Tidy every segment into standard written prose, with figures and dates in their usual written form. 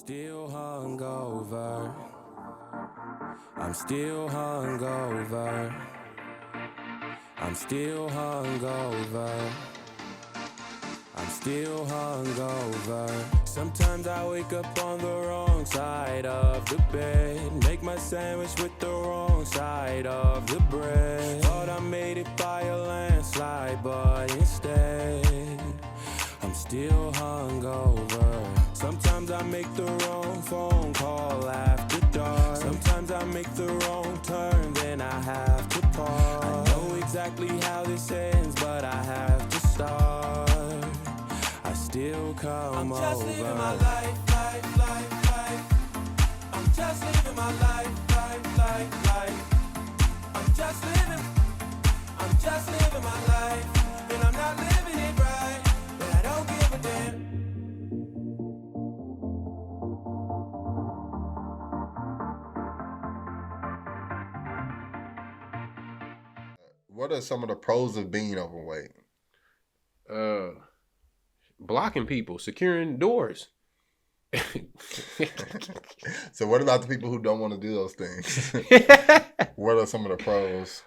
still hungover. I'm still hungover. I'm still hungover. I'm still hungover. Sometimes I wake up on the wrong side of the bed. Make my sandwich with the wrong side of the bread. Thought I made it by a landslide, but instead I'm still hungover. Sometimes I make the wrong phone call after dark. Sometimes I make the wrong turn, then I have to pause. I know exactly how this ends, but I have to start. I still come over. I'm just living my life, life, life, life. I'm just living my life, life, life, life. I'm just living my life, and I'm not living it right, but I don't give a damn. What are some of the pros of being overweight? Blocking people, securing doors. So what about the people who don't want to do those things? What are some of the pros?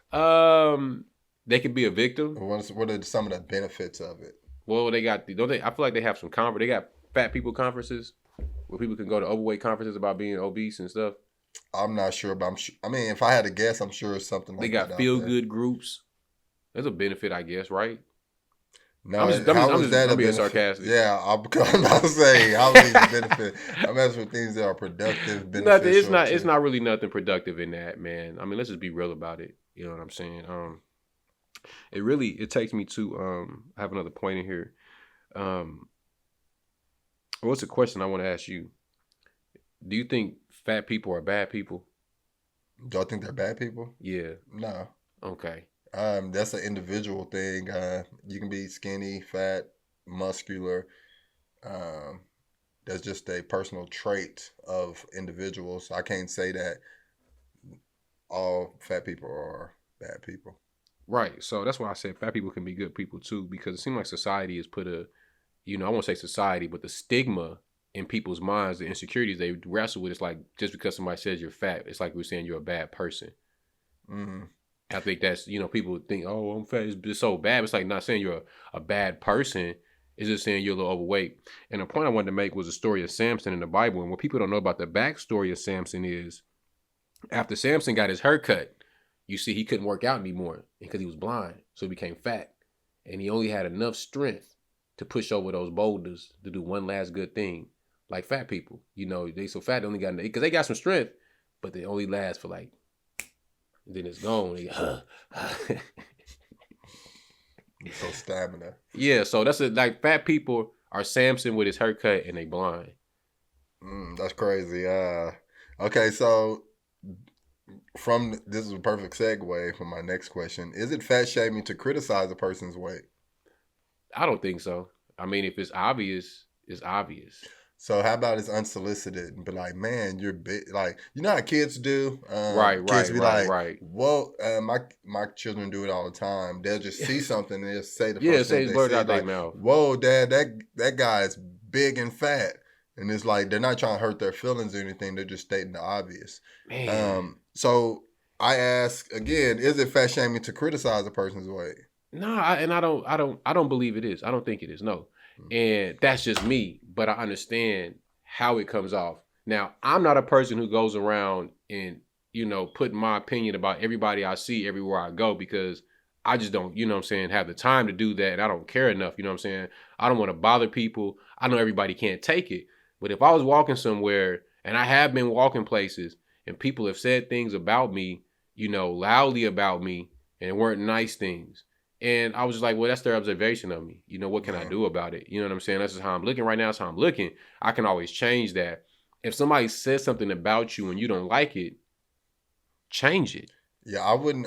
They could be a victim. What are some of the benefits of it? Well, they got I feel like they have some they got fat people conferences where people can go to overweight conferences about being obese and stuff. I'm not sure, but I mean, if I had to guess, I'm sure it's something like that. They got feel good groups. There's a benefit, I guess, right? No, I'm being sarcastic. Yeah, I'm about to say, how is the benefit? I'm asking for things that are productive, beneficial. It's not really nothing productive in that, man. I mean, let's just be real about it. You know what I'm saying? It takes me to I have another point in here. What's the question I want to ask you? Do you think fat people are bad people? Do I think they're bad people? Yeah. No. Okay. That's an individual thing. You can be skinny, fat, muscular. That's just a personal trait of individuals. I can't say that all fat people are bad people. Right. So that's why I said fat people can be good people too, because it seems like society has put I won't say society, but the stigma in people's minds, the insecurities they wrestle with, it's like just because somebody says you're fat, it's like we're saying you're a bad person. Mm-hmm. I think that's, people think, oh, I'm fat, it's just so bad. It's like not saying you're a bad person. It's just saying you're a little overweight. And the point I wanted to make was the story of Samson in the Bible. And what people don't know about the backstory of Samson is after Samson got his haircut, you see he couldn't work out anymore because he was blind. So he became fat. And he only had enough strength to push over those boulders to do one last good thing. Like fat people, they so fat, they only got, because they got some strength, but they only last for like, then it's gone. So stamina. Yeah, so that's like fat people are Samson with his haircut and they blind. That's crazy. Okay, so this is a perfect segue for my next question. Is it fat shaming to criticize a person's weight? I don't think so. I mean, if it's obvious, it's obvious. So how about it's unsolicited and be like, man, you're big. Like, you know how kids do? Kids be like, well, my children do it all the time. They'll just see something and they'll say the first thing they see, out their mouth. Whoa, Dad, that guy is big and fat. And it's like, they're not trying to hurt their feelings or anything. They're just stating the obvious. Man. So I ask again, is it fat shaming to criticize a person's weight? No, I don't believe it is. I don't think it is. No. And that's just me, but I understand how it comes off. Now, I'm not a person who goes around and, putting my opinion about everybody I see everywhere I go, because I just don't, have the time to do that. And I don't care enough, I don't want to bother people. I know everybody can't take it. But if I was walking somewhere, and I have been walking places, and people have said things about me, loudly about me, and it weren't nice things. And I was just like, well, that's their observation of me. What can I do about it? You know what I'm saying? That's just how I'm looking right now. That's how I'm looking. I can always change that. If somebody says something about you and you don't like it, change it. Yeah, I wouldn't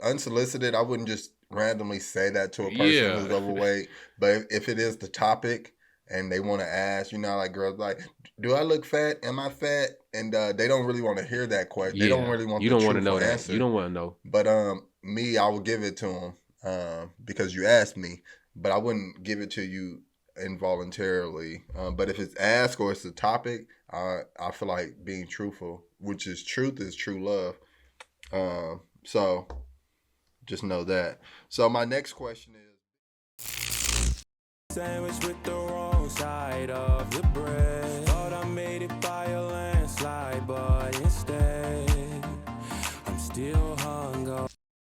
unsolicited. I wouldn't just randomly say that to a person who's overweight. But if it is the topic and they want to ask, like girls like, do I look fat? Am I fat? And they don't really want to hear that question. Yeah. They don't really want you the don't want to know answer. That. You don't want to know. But me, I will give it to them. Because you asked me, but I wouldn't give it to you involuntarily. But if it's asked or it's a topic, I feel like being truthful, which is truth is true love. So just know that. So my next question is, sandwich with the wrong side of the bread.